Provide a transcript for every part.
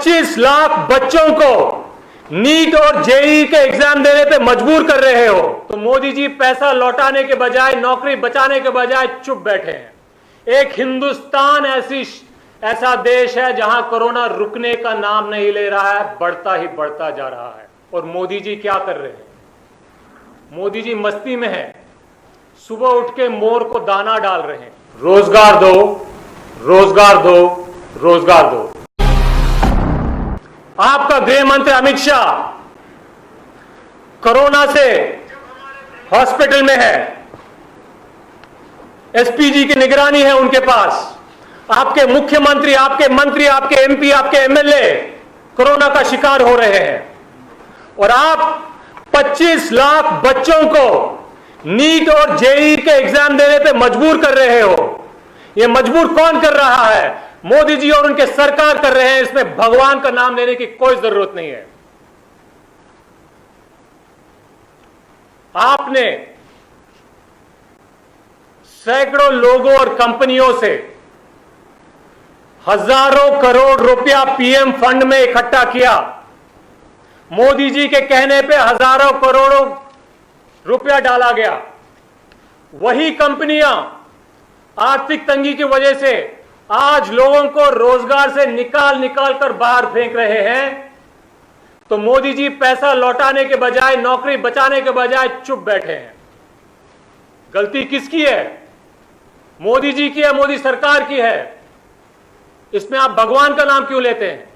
25 लाख बच्चों को नीट और जेईई के एग्जाम देने पे मजबूर कर रहे हो, तो मोदी जी पैसा लौटाने के बजाय, नौकरी बचाने के बजाय चुप बैठे हैं। एक हिंदुस्तान ऐसा देश है जहां कोरोना रुकने का नाम नहीं ले रहा है, बढ़ता ही बढ़ता जा रहा है। और मोदी जी क्या कर रहे हैं? मोदी जी मस्ती में है, सुबह उठ के मोर को दाना डाल रहे हैं, रोजगार दो, रोजगार दो, रोजगार दो। आपका गृह मंत्री अमित शाह कोरोना से हॉस्पिटल में है, एसपीजी की निगरानी है उनके पास। आपके मुख्यमंत्री, आपके मंत्री, आपके एमपी, आपके एमएलए कोरोना का शिकार हो रहे हैं, और आप 25 लाख बच्चों को नीट और जेईई के एग्जाम देने पे मजबूर कर रहे हो। यह मजबूर कौन कर रहा है? मोदी जी और उनके सरकार कर रहे हैं। इसमें भगवान का नाम लेने की कोई जरूरत नहीं है। आपने सैकड़ों लोगों और कंपनियों से हजारों करोड़ रुपया पीएम फंड में इकट्ठा किया। मोदी जी के कहने पे हजारों करोड़ों रुपया डाला गया। वही कंपनियां आर्थिक तंगी की वजह से आज लोगों को रोजगार से निकाल निकाल कर बाहर फेंक रहे हैं, तो मोदी जी पैसा लौटाने के बजाय, नौकरी बचाने के बजाय चुप बैठे हैं। गलती किसकी है? मोदी जी की है, मोदी सरकार की है। इसमें आप भगवान का नाम क्यों लेते हैं?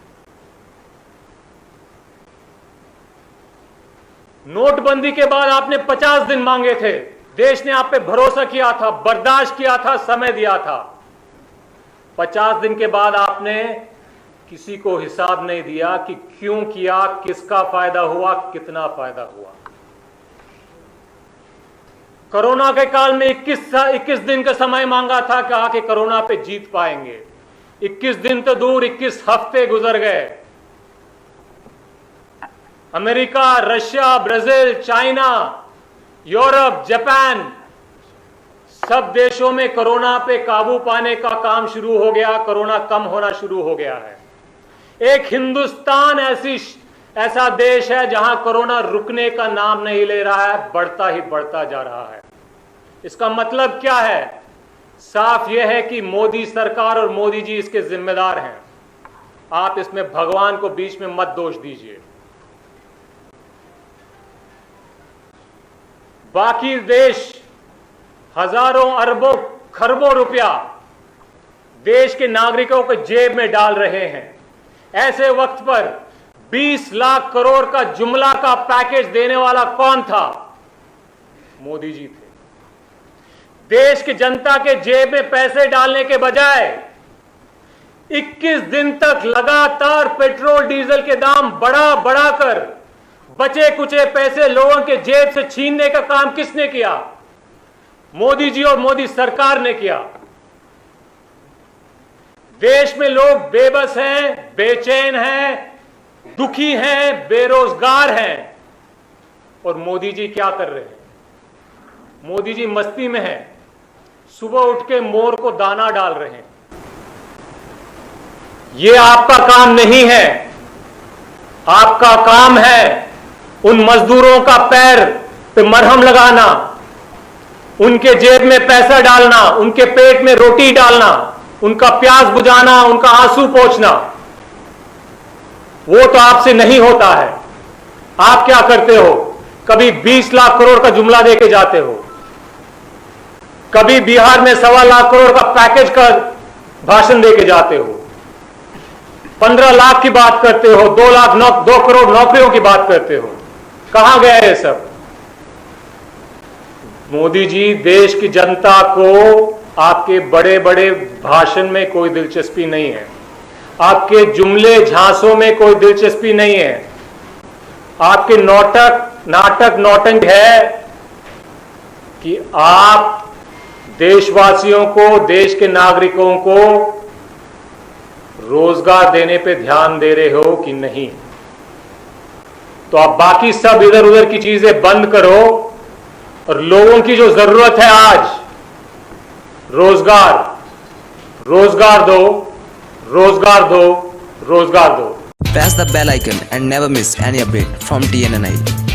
नोटबंदी के बाद आपने 50 दिन मांगे थे। देश ने आप पे भरोसा किया था, बर्दाश्त किया था, समय दिया था। 50 दिन के बाद आपने किसी को हिसाब नहीं दिया कि क्यों किया, किसका फायदा हुआ, कितना फायदा हुआ। कोरोना के काल में 21 दिन का समय मांगा था, कहा कि कोरोना पे जीत पाएंगे। 21 दिन तो दूर, 21 हफ्ते गुजर गए। America, Russia, Brazil, China, Europe, Japan, सब देशों में कोरोना पे काबू पाने का काम शुरू हो गया। कोरोना कम होना शुरू हो गया है। एक हिंदुस्तान ऐसा देश है जहां कोरोना रुकने का नाम नहीं ले रहा है, बढ़ता ही बढ़ता जा रहा है। इसका मतलब क्या है? साफ यह है कि मोदी सरकार और मोदी जी इसके जिम्मेदार हैं। आप इसमें भगवान को बीच में मत दोष दीजिए। बाकी देश हजारों अरबों खरबों रुपया देश के नागरिकों के जेब में डाल रहे हैं। ऐसे वक्त पर 20 लाख करोड़ का जुमला का पैकेज देने वाला कौन था? मोदी जी थे। देश की जनता के जेब में पैसे डालने के बजाय 21 दिन तक लगातार पेट्रोल डीजल के दाम बढ़ाकर बचे कुचे पैसे लोगों के जेब से छीनने का काम किसने किया? मोदी जी और मोदी सरकार ने किया। देश में लोग बेबस हैं, बेचैन हैं, दुखी हैं, बेरोजगार हैं, और मोदी जी क्या कर रहे हैं? मोदी जी मस्ती में हैं, सुबह उठ के मोर को दाना डाल रहे हैं। यह आपका काम नहीं है। आपका काम है उन मजदूरों का पैर पे मरहम लगाना, उनके जेब में पैसा डालना, उनके पेट में रोटी डालना, उनका प्यास बुझाना, उनका आंसू पोंछना। वो तो आपसे नहीं होता है। आप क्या करते हो? कभी 20 लाख करोड़ का जुमला देके जाते हो, कभी बिहार में 1.25 लाख करोड़ का पैकेज का भाषण देके जाते हो, 15 लाख की बात करते हो, 2 करोड़ नौकरियों की बात करते हो। कहां गया ये सब? मोदी जी, देश की जनता को आपके बड़े बड़े भाषण में कोई दिलचस्पी नहीं है। आपके जुमले झांसों में कोई दिलचस्पी नहीं है। आपके नाटक नौटंक है कि आप देशवासियों को, देश के नागरिकों को रोजगार देने पे ध्यान दे रहे हो कि नहीं। तो आप बाकी सब इधर उधर की चीजें बंद करो, और लोगों की जो जरूरत है आज, रोजगार, रोजगार दो, रोजगार दो, रोजगार दो। Press the bell icon and never miss any update from TNNI.